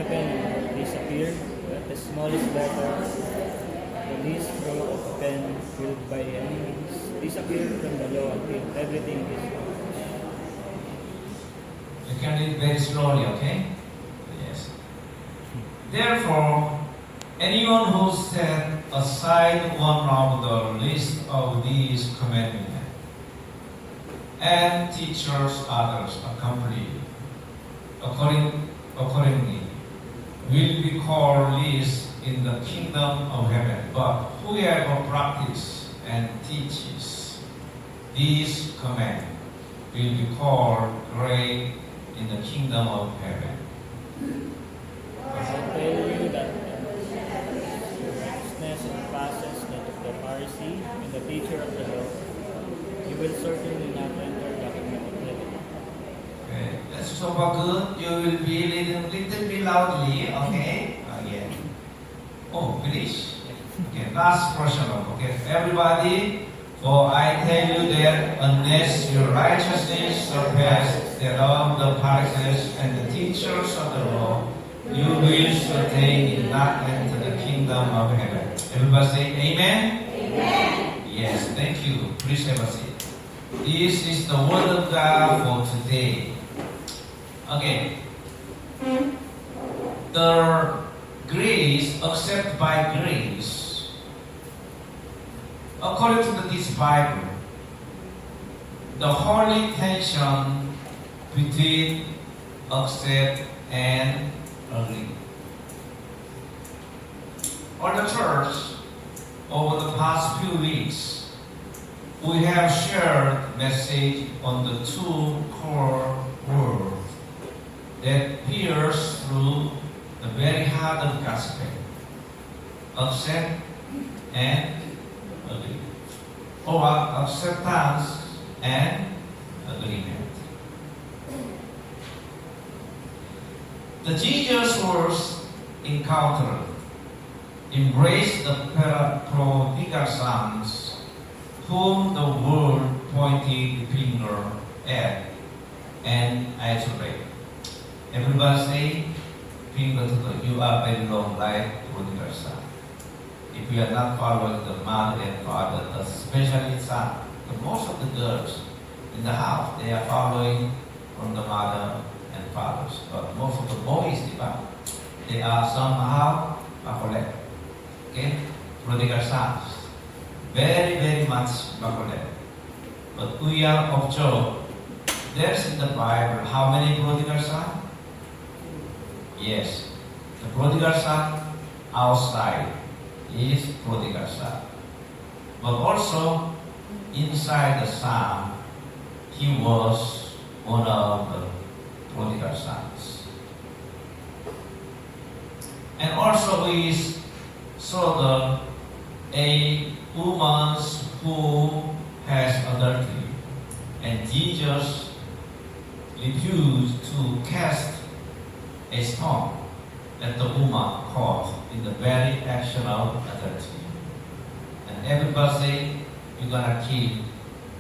happen or disappear. But the smallest letter, the least stroke of a pen filled by enemies, disappear from the law until everything is accomplished. You can read very slowly, okay? Yes. Therefore, anyone who set aside one of the least of these commandments and teaches others accordingly will be called least in the kingdom of heaven. But whoever practices and teaches these commandments will be called great in the kingdom of heaven. I tell you that your righteousness surpasses that of the Pharisee and the teacher of the law. You will certainly not enter the kingdom of heaven. Okay, that's so far good. You will be little bit loudly, okay? Again. Oh, finish. Okay, last portion of, okay, everybody. For I tell you that unless your righteousness surpasses that of the Pharisees and the teachers of the law, you will certainly not enter the kingdom of heaven. Everybody say Amen? Amen. Yes, thank you. Please have a seat. This is the word of God for today. Okay. The grace, accepted by grace, according to this Bible, the holy tension between accept and agree. On the church, over the past few weeks, we have shared message on the two core words that pierce through the very heart of gospel: accept and agree, or acceptance and agreement. The Jesus was encountered embraced the prodigal sons, whom the world pointed the finger at and isolated. Everybody say, finger to the, you are very long like prodigal son. If you are not following the mother and father, especially son, most of the girls in the house, they are following from the mother and fathers. But most of the boys, they are somehow backwards. Okay? Prodigal sons. Very, very much backwards. But we are observed, there's in the Bible, how many prodigal sons? Yes. The prodigal son outside is prodigal son. But also, inside the son, he was one of the prodigal sons. And also we saw a woman who has adultery, and Jesus refused to cast a stone at the woman caught in the very action of adultery. And everybody say, you're gonna kill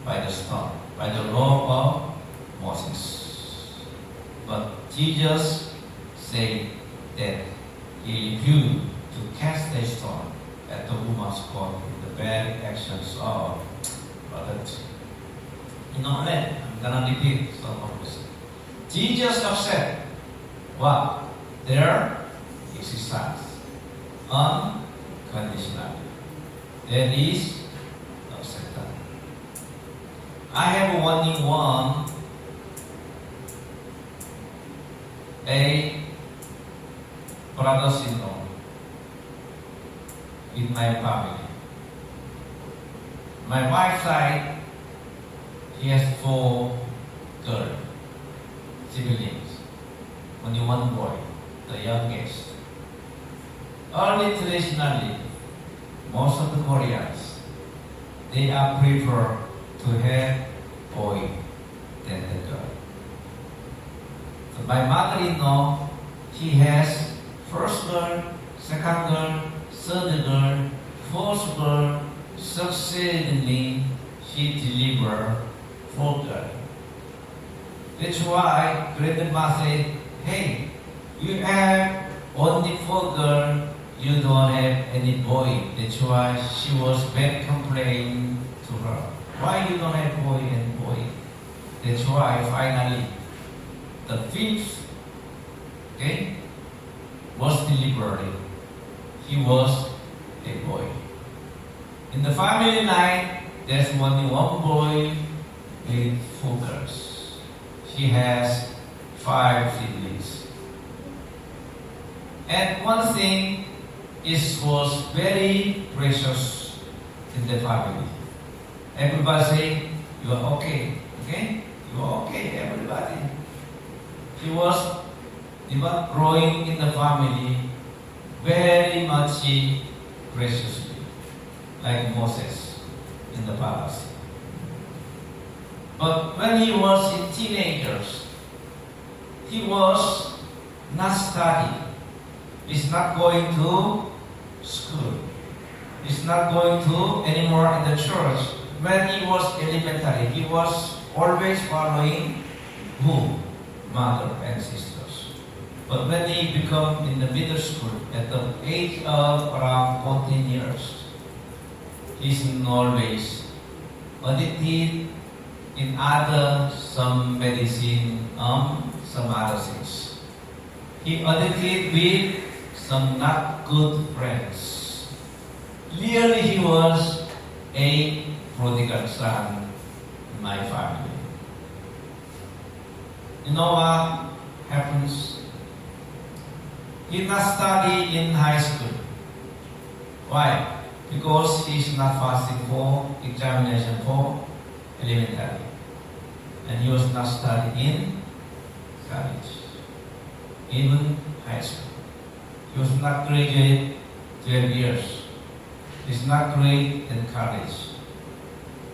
by the stone, by the law of Moses. But Jesus said that he refused to cast a stone at the woman's caught in the very actions of adultery. You know that? I'm gonna repeat some of this. Jesus upset what? Their existence unconditionally. That is acceptance. I have only one a brother-in-law in my family. My wife's side, he has 4 girls, siblings, only one boy, the youngest. Early traditionally, most of the Koreans, they are prefer to have boy than the girl. So my mother-in-law, she has first girl, second girl, third girl, fourth girl, succeedingly she delivered 4 girls. That's why grandma said, hey, you have only 4 girls, you don't have any boy. That's why she was very complaining to her. Why you don't have boy and boy? That's why finally the 5th, okay, was delivered. He was a boy. In the family line, there's only one boy with 4 girls. She has 5 siblings. And one thing was very precious in the family. Everybody say, you are okay, okay? You are okay, everybody. He was growing in the family very much preciously, like Moses in the palace. But when he was in teenagers, he was not studying. He's not going to school. He's not going to anymore in the church. When he was elementary, he was always following who? Mother and sisters. But when he became in the middle school, at the age of around 14 years, he's always addicted in some medicine, some other things. He addicted with some not good friends. Really, he was a prodigal son in my family. You know what happens? He did not study in high school. Why? Because he is not fasting for examination for elementary. And he was not studying in college, even high school. He was not graduate 12 years. He's not great in college.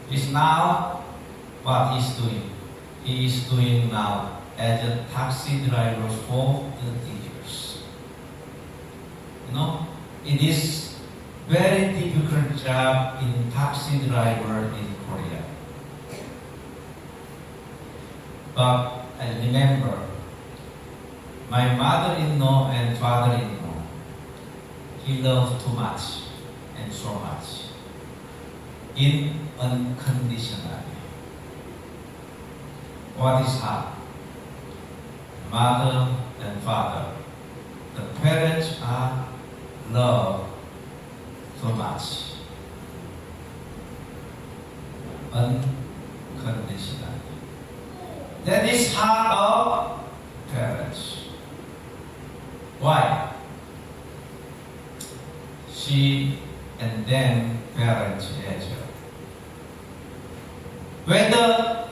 He's now what he's doing. He is doing now as a taxi driver for 30 years. You know, it is very difficult job in taxi driver in Korea. But I remember my mother-in-law and father-in-law, he loved too much and so much, unconditionally. What is hard? Mother and father, the parents are loved so much, unconditionally. That is heart of parents. Why? She and then parents as well. Whether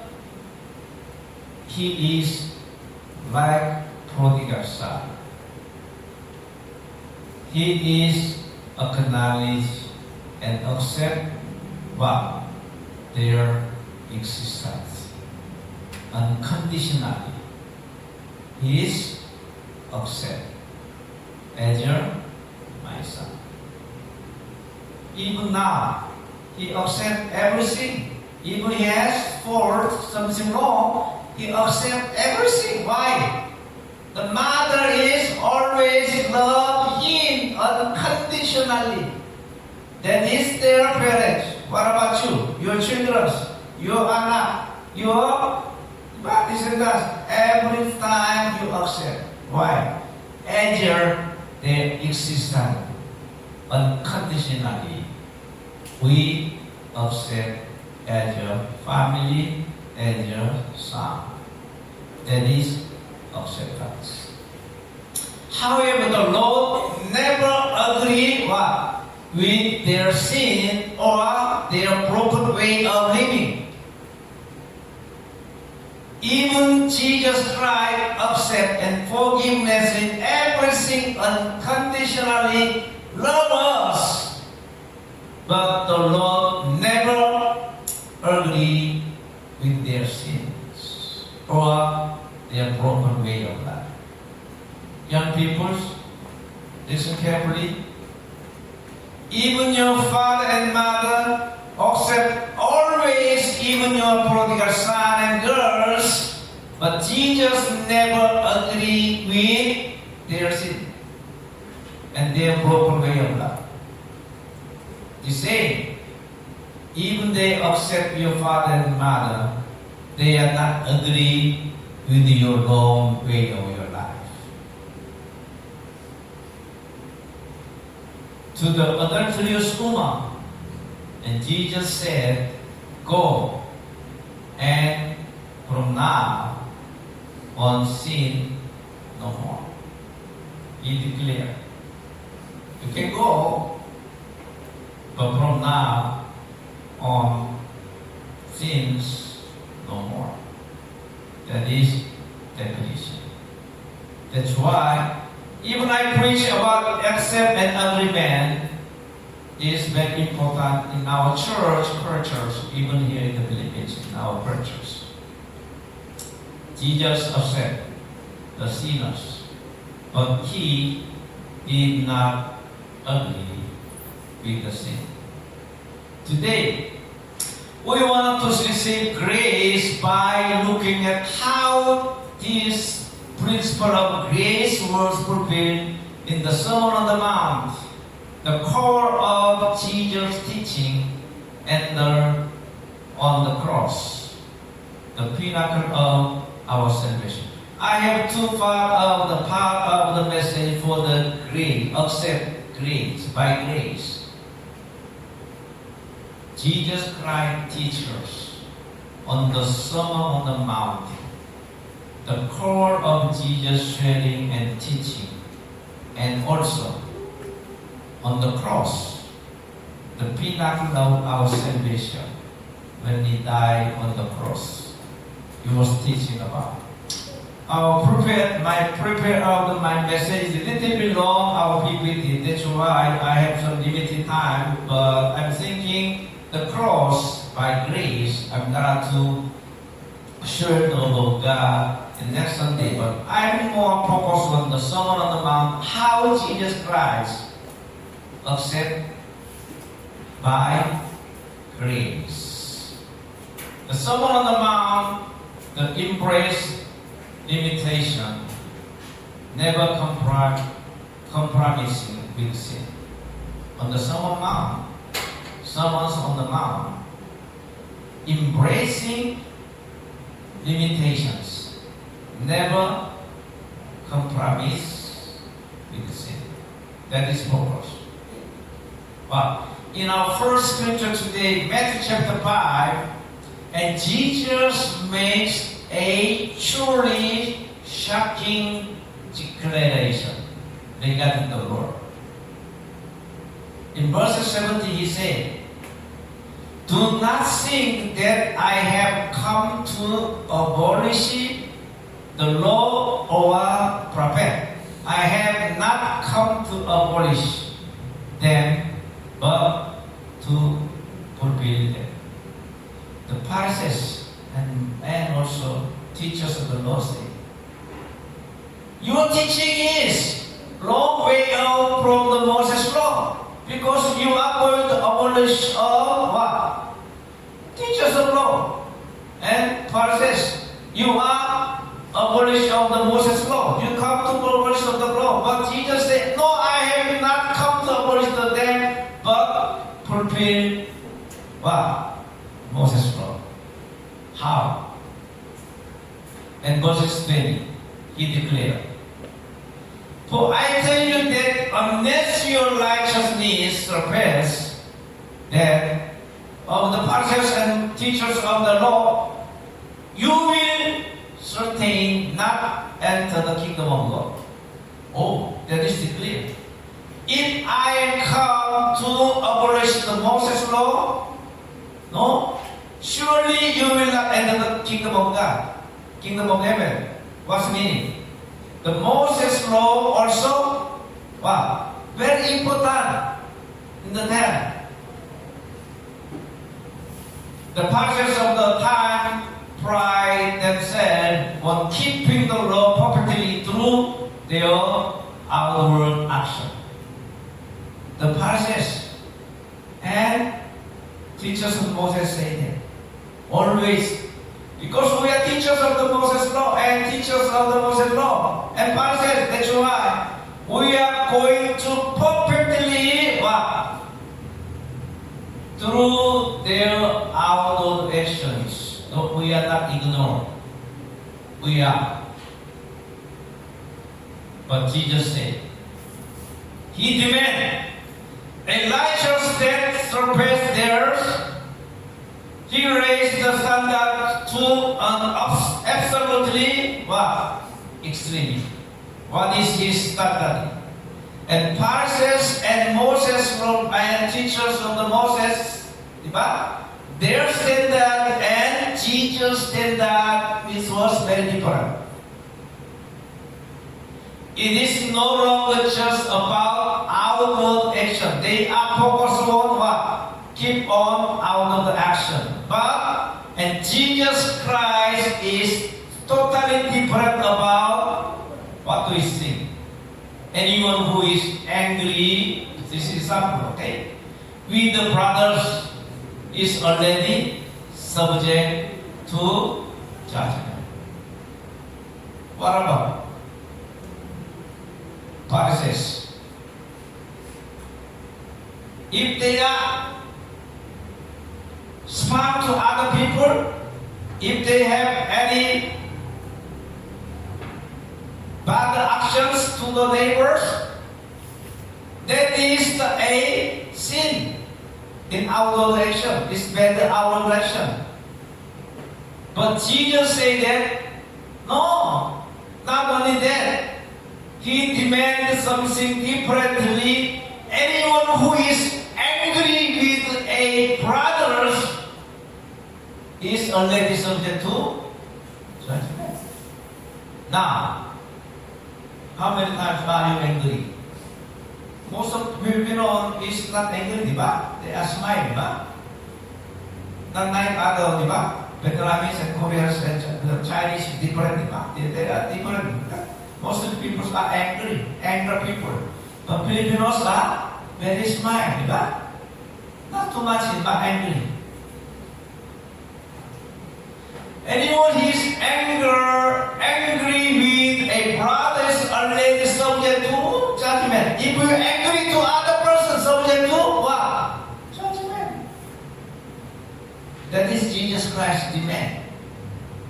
he is like prodigal son, he is acknowledge and accept what their existence unconditionally. He is accept as my son. Even now, he accept everything. Even he has fault, something wrong, he accept everything. Why? The mother is always love him unconditionally. That is their parents. What about you? Your children, your anak, your brothers and sisters. Every time you accept. Why? As their existence unconditionally. We accept as your family, as your son. That is acceptance. However, the Lord never agreed with their sin or their broken way of living. Even Jesus Christ accept and forgiveness in everything unconditionally love us. But the Lord never agreed with their sins or their broken way of life. Young people, listen carefully. Even your father and mother accept always even your prodigal son and girls, but Jesus never agreed with their sin. their broken way of life. The same, even they accept your father and mother, they are not agree with your wrong way of your life. To the adulterous woman, and Jesus said, go, and from now on sin no more. He declared, you can go, but from now on sins no more. That is definition. That's why even I preach about accept and agreement is very important in our church cultures, even here in the Philippines, in our cultures. Jesus accepted the sinners, but he did not agree with the sin. Today, we want to receive grace by looking at how this principle of grace was fulfilled in the Sermon on the Mount, the core of Jesus' teaching, and on the cross, the pinnacle of our salvation. I have two parts of the part of the message for the grace, accept grace, by grace. Jesus Christ teaches on the Sermon on the Mount, the core of Jesus' sharing and teaching, and also on the cross, the pinnacle of our salvation, when He died on the cross. He was teaching about. My message is a little bit long, our PPT. That's why I have some limited time, but I'm thinking the cross by grace, I'm going to share the love of God in next Sunday, but I'm more focused on the Sermon on the Mount, how Jesus Christ accept by grace. The Sermon on the Mount, the embrace limitation, never compromising with sin. On the Sermons on the Mount, embracing limitations, never compromise with sin. That is focus. But in our first scripture today, Matthew chapter 5, and Jesus makes a truly shocking declaration regarding the Lord. In verse 70, he said, do not think that I have come to abolish the law or prophet. I have not come to abolish them, but to fulfill them. The Pharisees and also teachers of the law say, your teaching is long way out from the Moses law, because you are going to abolish what? Teachers of law and Pharisees. You are abolish of the Moses law. You come to abolish of the law. But Jesus said, no, I have not come to abolish them, but fulfill what? Moses law. How? And verse 20, he declared, for I tell you that unless your righteousness surpass that of the Pharisees and teachers of the law, you will certainly not enter the kingdom of God. Oh, that is declared. If I come to abolish the Moses law, no, surely you will not enter the kingdom of God, kingdom of heaven. What's the meaning? The Moses law also, wow, very important in the time. The Pharisees of the time pride themselves on keeping the law perfectly through their outward action. The Pharisees and teachers of Moses say that always, because we are teachers of the Moses law and teachers of the Moses law and Pharisees, that's why we are going to through their outward actions. No, we are not ignored. We are. But Jesus said, He demanded Elijah's death surpassed theirs. He raised the standard to an absolutely what? Extreme. What is his standard? And Pharisees and Moses and teachers of the Moses, diba? Their standard and Jesus' standard was very different. It is no longer just about outward action. They are focused on what? Keep on outward action. And Jesus Christ is totally different about what we think. Anyone who is angry, this is example, okay? With the brothers is already subject to judgment. What about Pharisees? If they are smart to other people, if they have any bad actions to the neighbors, that is a sin in outward action. It's bad outward action. But Jesus said that, no, not only that, He demanded something differently. Anyone who is angry with a brother is already subject to judgment. Now, how many times are you angry? Most of Filipino is not angry, di ba? They are smiling, di ba? Not like other, di ba? Vietnamese and Koreans and the Chinese is different, di ba? They are different. Most of the people are angry people. But Filipinos are very smiling, di ba? Not too much, di ba? Angry. Anyone who is angry with a brother is already subject to judgment. If you are angry to other person, subject to what? Judgment. That is Jesus Christ's demand.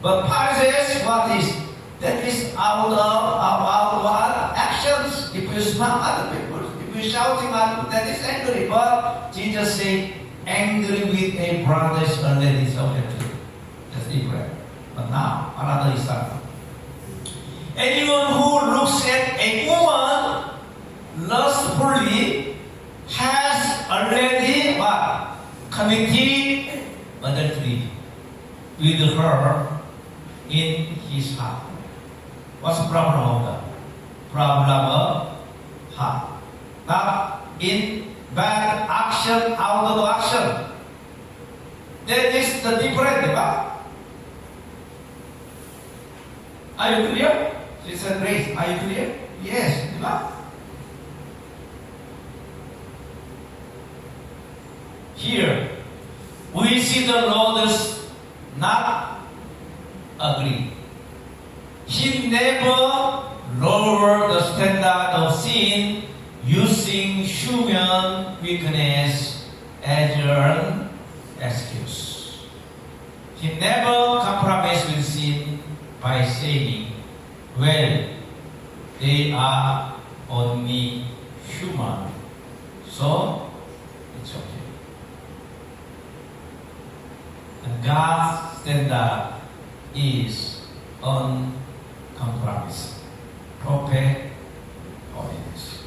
But Pharisees, what is? That is out of what? Actions. If you smack other people, if you shouting at, that is angry. But Jesus said, angry with a brother is already subject to. That's different. But now, another example. Anyone who looks at a woman lustfully has already what? Committed adultery with her in his heart. What's the problem of that? Problem of heart. Not in bad action, outward action. That is the difference, right? Are you clear? Sister Grace, are you clear? Yes, right? Here, we see the Lord is not agree. He never lowered the standard of sin using human weakness as an excuse. He never compromised with sin by saying, well, they are only human, so it's okay. And God's standard is uncompromising, perfect holiness.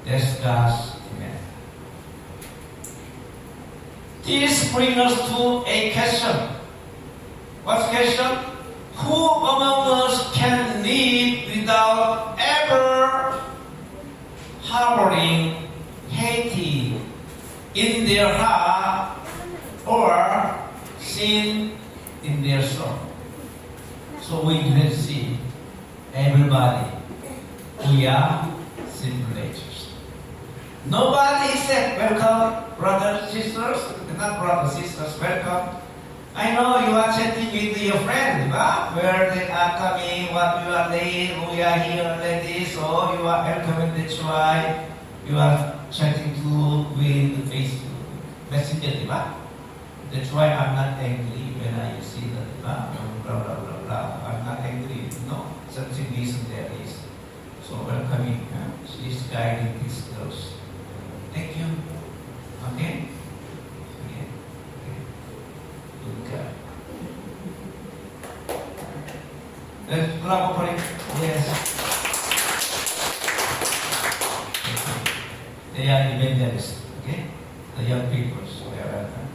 That's God's demand. This brings us to a question. What's the question? Who among us can live without ever harboring hate in their heart or sin in their soul? So we can see everybody, we are sinful natures. Nobody said, welcome, brothers, sisters, not brothers, sisters, welcome. I know you are chatting with your friend, right? Where they are coming, what you are late, we are here already, so you are welcoming, that's why you are chatting with Facebook. messenger, di ba? That's why I'm not angry when I see that, di ba? Blah, blah, blah, blah. I'm not angry. No, such a reason there is. So welcoming. She's guiding these girls. Thank you. Okay? Okay. Good girl. Let's clap for it. Yes. They are evangelists. Okay? The young people. So they are welcome.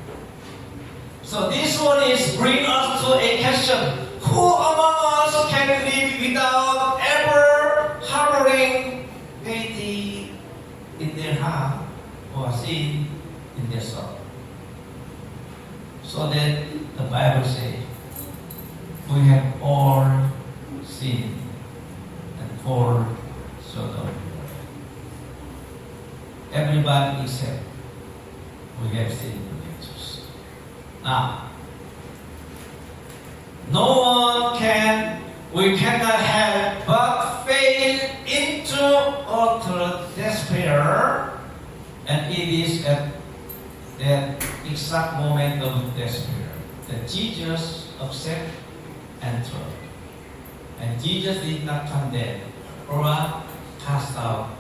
So this one is bring us to a question. Who among us can live without ever harboring pity in their heart or sin in their soul? So that the Bible says, we have all sinned and fall short of glory. Everybody except we have sinned against Jesus. Now, no one we cannot help but fail into utter despair, and it is at that exact moment of despair that Jesus accepted and turned. And Jesus did not condemn or cast out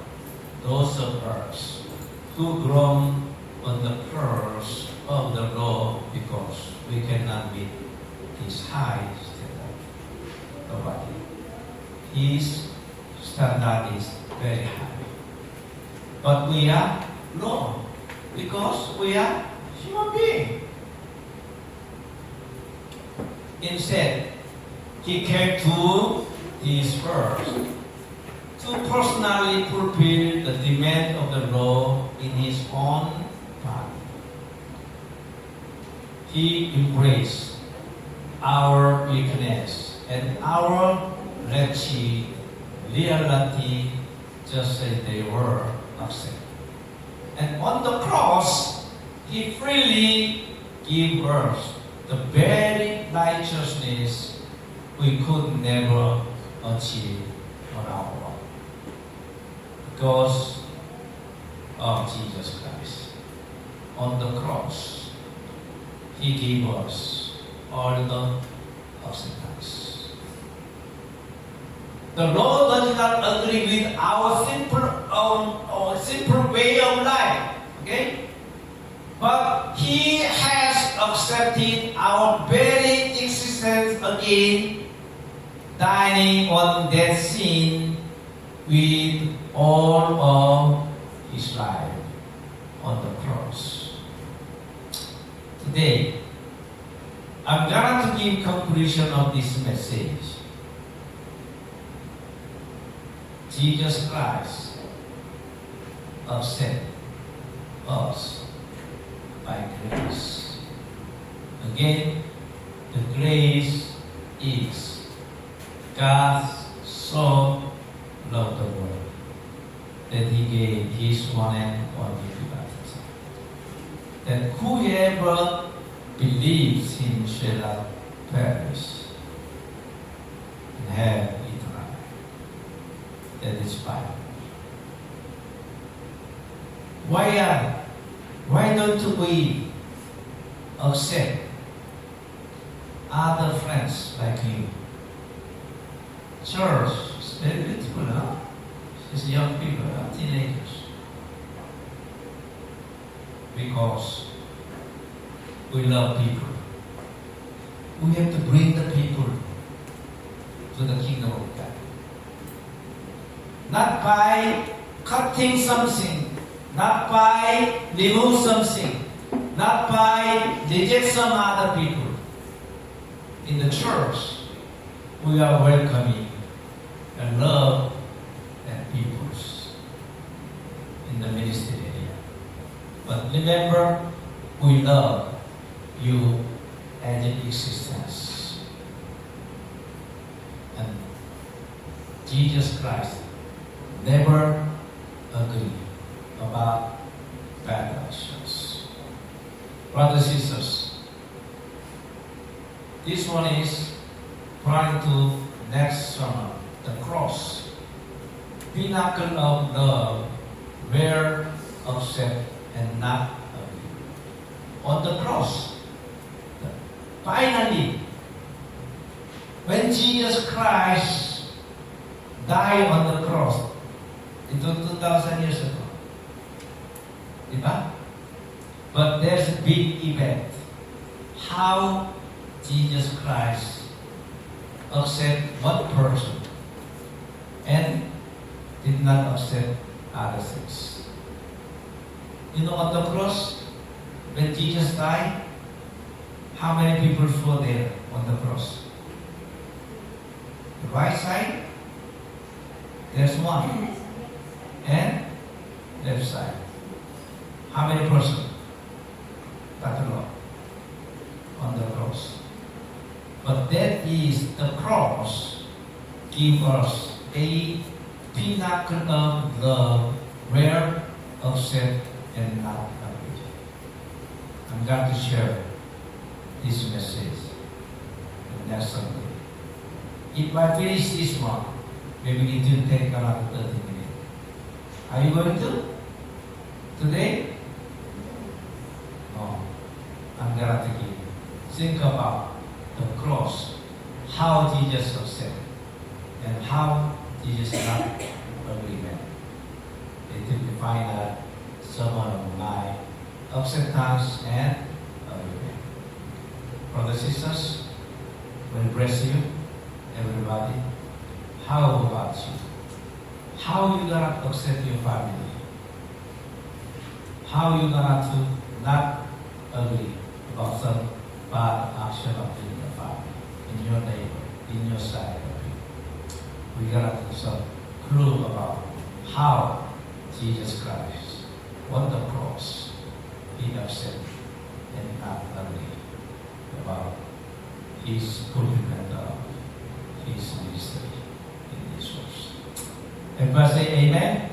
those of us who groan on the curse of the law because we cannot meet his high standard. Nobody. His standard is very high. But we are low because we are human beings. Instead, he came to his first to personally fulfill the demand of the law in his own body. He embraced our weakness and our wretched reality just as they were accepted. And on the cross, he freely gave us the very righteousness we could never achieve on our own. Because of Jesus Christ. On the cross, he gave us all the acceptance. The Lord does not agree with our simple way of life. Okay? But he has accepted our very existence again, dying on that sin with all of his life on the cross. Today, I'm going to give conclusion of this message. Jesus Christ accepted us by grace. Again, the grace is God so loved the world that he gave his one and only begotten Son, that whoever believes him shall not perish and have eternal life. That is Bible. Why don't we accept other friends like you? Church is very beautiful, huh? It's young people, teenagers. Because we love people. We have to bring the people to the kingdom of God. Not by cutting something, not by remove something, not by reject some other people. In the church, we are welcoming and love and peoples in the ministry area. But remember, we love you as an existence. And Jesus Christ never agreed about bad actions. Brothers and sisters, this one is prior to next sermon, the cross. Pinnacle of love, where accept and not agree. on the cross. Finally, when Jesus Christ died on the cross, it was 2,000 years ago. Diba? But there's a big event. How Jesus Christ accept one person and did not accept other things. You know, on the cross, when Jesus died, how many people were there on the cross? The right side, there's one. And left side. How many persons? Tatlo on the cross. But that is the cross give us a pinnacle of love where accept and not agree. I'm going to share this message the next Sunday. If I finish this one, maybe it will take another 30 minutes. Are you going to? Today? No. I'm going to give you. Think about the cross, how Jesus accepted, and how Jesus not agreement. It will define that someone of my acceptance and agreement. Brothers and sisters, will bless you, everybody. How about you? How you gonna accept your family? How you gonna to not agree about some bad action of in your family, in your neighbor, in your side of you? We gotta do some clue about how Jesus Christ on the cross he accepted and not agree about his fulfillment of his ministry in this verse. Everybody say amen.